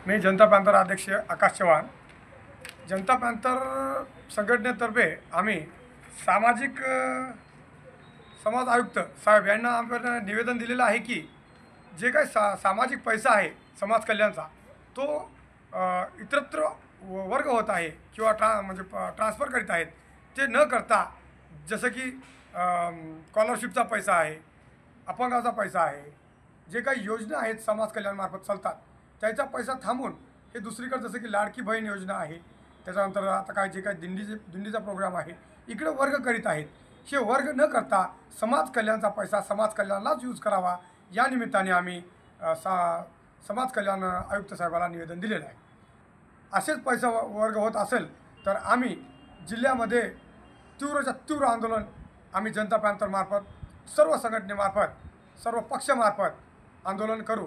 मी जनता panther अध्यक्ष आकाश चव्हाण. जनता panther संघटनेतर्फे आम्ही सामाजिक समाज आयुक्त साहेब यांना आपण निवेदन दिलेलं आहे की जे काही सामाजिक पैसा आहे समाज कल्याणचा तो इतरत्र वर्ग होत आहे किंवा ट्रान्सफर करीत आहेत ते न करता जसं की स्कॉलरशिपचा पैसा आहे, अपंगाचा पैसा आहे, जे काही योजना आहेत समाज कल्याणमार्फत चालतात त्याचा पैसा थांबून हे दुसरीकडे जसं की लाडकी बहीण योजना आहे, त्याच्यानंतर आता काय जे काही दिंडीचा प्रोग्राम आहे इकडे वर्ग करीत आहेत. हे वर्ग न करता समाज कल्याणचा पैसा समाज कल्याणालाच यूज करावा या निमित्ताने आम्ही समाज कल्याण आयुक्त साहेबाला निवेदन दिलेलं आहे. असेच पैसा वर्ग होत असेल तर आम्ही जिल्ह्यामध्ये तीव्र आंदोलन आम्ही जनता पॅंथरमार्फत सर्व संघटनेमार्फत सर्व पक्षामार्फत आंदोलन करू.